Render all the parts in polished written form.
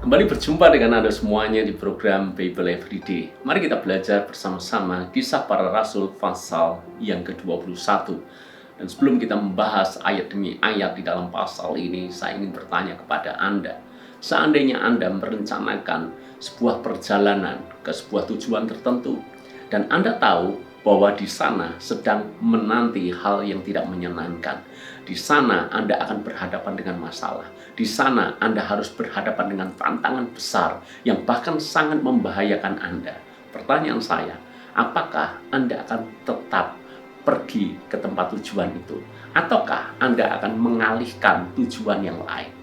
Kembali berjumpa dengan Anda semuanya di program Bible Everyday. Mari kita belajar bersama-sama Kisah Para Rasul pasal yang ke-21. Dan sebelum kita membahas ayat demi ayat di dalam pasal ini, saya ingin bertanya kepada Anda. Seandainya Anda merencanakan sebuah perjalanan ke sebuah tujuan tertentu, dan Anda tahu bahwa di sana sedang menanti hal yang tidak menyenangkan. Di sana Anda akan berhadapan dengan masalah. Di sana Anda harus berhadapan dengan tantangan besar yang bahkan sangat membahayakan Anda. Pertanyaan saya, apakah Anda akan tetap pergi ke tempat tujuan itu? Ataukah Anda akan mengalihkan tujuan yang lain?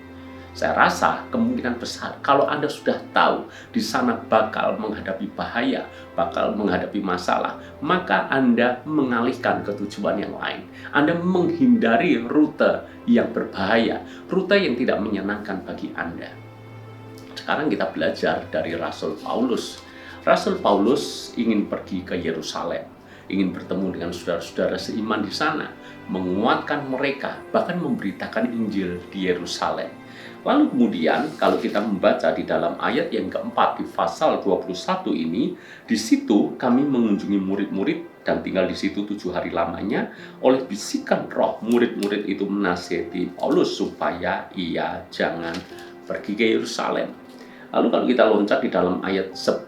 Saya rasa kemungkinan besar kalau Anda sudah tahu di sana bakal menghadapi bahaya, bakal menghadapi masalah, maka Anda mengalihkan ke tujuan yang lain. Anda menghindari rute yang berbahaya, rute yang tidak menyenangkan bagi Anda. Sekarang kita belajar dari Rasul Paulus. Rasul Paulus ingin pergi ke Yerusalem, ingin bertemu dengan saudara-saudara seiman di sana, menguatkan mereka, bahkan memberitakan Injil di Yerusalem. Lalu kemudian kalau kita membaca di dalam ayat yang keempat di pasal 21 ini, di situ kami mengunjungi murid-murid dan tinggal di situ 7 hari lamanya. Oleh bisikan roh, murid-murid itu menasihati Paulus supaya ia jangan pergi ke Yerusalem. Lalu kalau kita loncat di dalam ayat 10,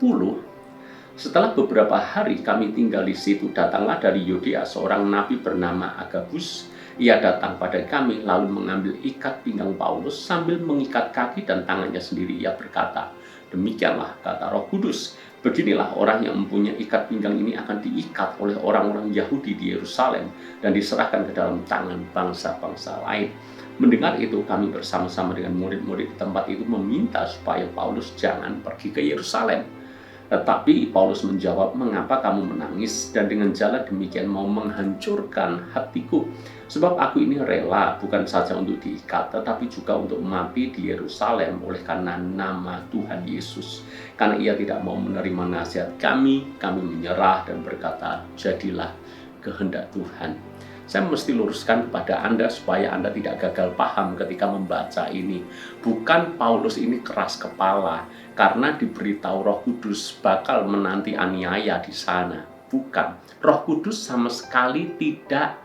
setelah beberapa hari kami tinggal di situ, datanglah dari Yudea seorang nabi bernama Agabus. Ia datang pada kami lalu mengambil ikat pinggang Paulus sambil mengikat kaki dan tangannya sendiri. Ia berkata, demikianlah kata Roh Kudus, beginilah orang yang mempunyai ikat pinggang ini akan diikat oleh orang-orang Yahudi di Yerusalem dan diserahkan ke dalam tangan bangsa-bangsa lain. Mendengar itu, kami bersama-sama dengan murid-murid di tempat itu meminta supaya Paulus jangan pergi ke Yerusalem. Tetapi Paulus menjawab, mengapa kamu menangis dan dengan jalan demikian mau menghancurkan hatiku? Sebab aku ini rela bukan saja untuk diikat, tetapi juga untuk mati di Yerusalem oleh karena nama Tuhan Yesus. Karena ia tidak mau menerima nasihat kami menyerah dan berkata, jadilah kehendak Tuhan. Saya mesti luruskan kepada Anda supaya Anda tidak gagal paham ketika membaca ini. Bukan Paulus ini keras kepala karena diberitahu Roh Kudus bakal menanti aniaya di sana. Bukan. Roh Kudus sama sekali tidak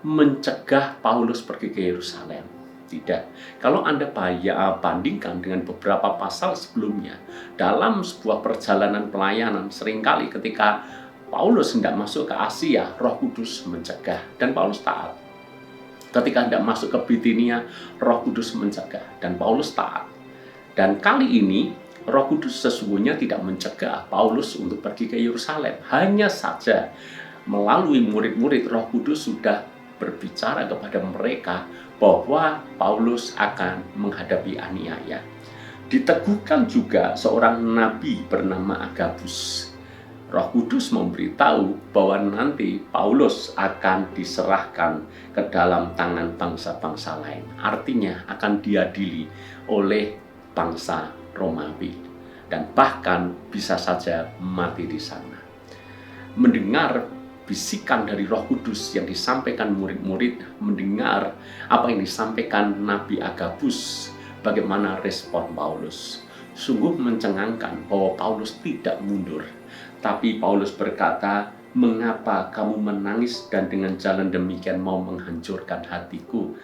mencegah Paulus pergi ke Yerusalem. Tidak. Kalau Anda bandingkan dengan beberapa pasal sebelumnya, dalam sebuah perjalanan pelayanan, seringkali ketika Paulus hendak masuk ke Asia, Roh Kudus mencegah, dan Paulus taat. Ketika hendak masuk ke Bitinia, Roh Kudus mencegah, dan Paulus taat. Dan kali ini, Roh Kudus sesungguhnya tidak mencegah Paulus untuk pergi ke Yerusalem. Hanya saja, melalui murid-murid, Roh Kudus sudah berbicara kepada mereka bahwa Paulus akan menghadapi aniaya. Diteguhkan juga seorang nabi bernama Agabus. Roh Kudus memberitahu bahwa nanti Paulus akan diserahkan ke dalam tangan bangsa-bangsa lain. Artinya akan diadili oleh bangsa Romawi dan bahkan bisa saja mati di sana. Mendengar bisikan dari Roh Kudus yang disampaikan murid-murid, mendengar apa yang disampaikan Nabi Agabus, bagaimana respon Paulus. Sungguh mencengangkan bahwa Paulus tidak mundur. Tapi Paulus berkata, mengapa kamu menangis dan dengan jalan demikian mau menghancurkan hatiku?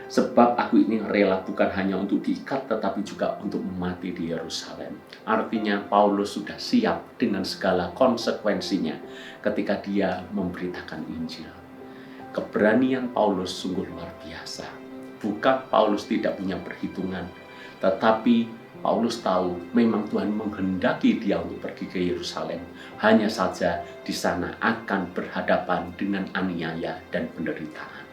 Sebab aku ini rela bukan hanya untuk diikat tetapi juga untuk mati di Yerusalem. Artinya Paulus sudah siap dengan segala konsekuensinya ketika dia memberitakan Injil. Keberanian Paulus sungguh luar biasa. Bukan Paulus tidak punya perhitungan, tetapi Paulus tahu memang Tuhan menghendaki dia untuk pergi ke Yerusalem. Hanya saja di sana akan berhadapan dengan aniaya dan penderitaan.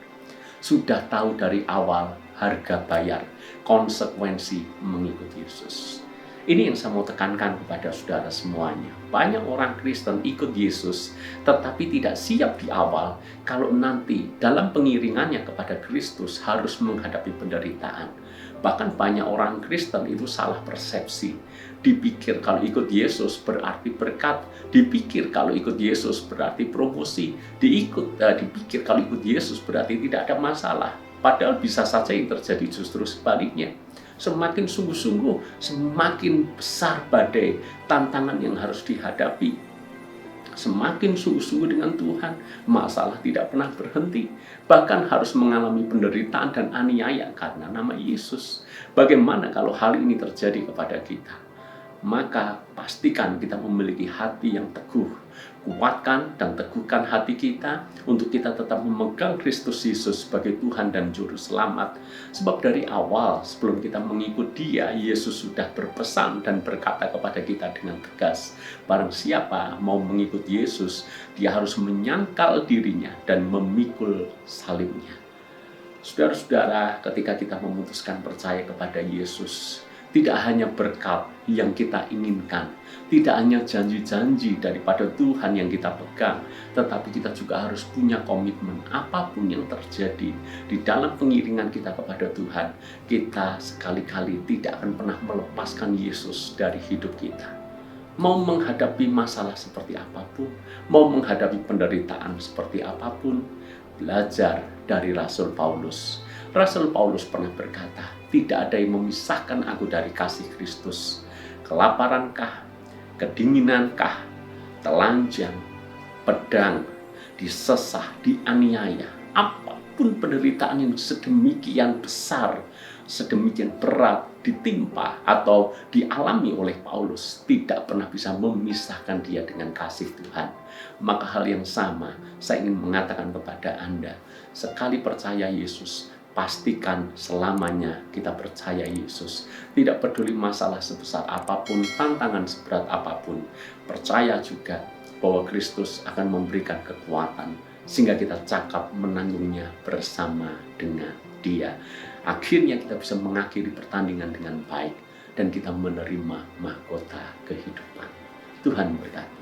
Sudah tahu dari awal harga bayar, konsekuensi mengikuti Yesus. Ini yang saya mau tekankan kepada saudara semuanya. Banyak orang Kristen ikut Yesus tetapi tidak siap di awal kalau nanti dalam pengiringannya kepada Kristus harus menghadapi penderitaan. Bahkan banyak orang Kristen itu salah persepsi. Dipikir kalau ikut Yesus berarti berkat, dipikir kalau ikut Yesus berarti promosi, dipikir kalau ikut Yesus berarti tidak ada masalah. Padahal bisa saja yang terjadi justru sebaliknya. Semakin sungguh-sungguh, semakin besar badai tantangan yang harus dihadapi. Semakin sungguh-sungguh dengan Tuhan, masalah tidak pernah berhenti. Bahkan harus mengalami penderitaan dan aniaya karena nama Yesus. Bagaimana kalau hal ini terjadi kepada kita? Maka pastikan kita memiliki hati yang teguh. Kuatkan dan teguhkan hati kita untuk kita tetap memegang Kristus Yesus sebagai Tuhan dan Juru Selamat. Sebab dari awal sebelum kita mengikut Dia, Yesus sudah berpesan dan berkata kepada kita dengan tegas, barang siapa mau mengikut Yesus, dia harus menyangkal dirinya dan memikul salibnya. Saudara-saudara, ketika kita memutuskan percaya kepada Yesus, tidak hanya berkat yang kita inginkan, tidak hanya janji-janji daripada Tuhan yang kita pegang, tetapi kita juga harus punya komitmen apapun yang terjadi di dalam pengiringan kita kepada Tuhan. Kita sekali-kali tidak akan pernah melepaskan Yesus dari hidup kita. Mau menghadapi masalah seperti apapun, mau menghadapi penderitaan seperti apapun, belajar dari Rasul Paulus. Rasul Paulus pernah berkata, tidak ada yang memisahkan aku dari kasih Kristus. Kelaparankah, kedinginankah, telanjang, pedang, disesah, dianiaya, apapun penderitaan yang sedemikian besar, sedemikian berat ditimpa atau dialami oleh Paulus, tidak pernah bisa memisahkan dia dengan kasih Tuhan. Maka hal yang sama saya ingin mengatakan kepada Anda, sekali percaya Yesus, pastikan selamanya kita percaya Yesus. Tidak peduli masalah sebesar apapun, tantangan seberat apapun, percaya juga bahwa Kristus akan memberikan kekuatan sehingga kita cakap menanggungnya bersama dengan Dia. Akhirnya kita bisa mengakhiri pertandingan dengan baik dan kita menerima mahkota kehidupan. Tuhan berkati.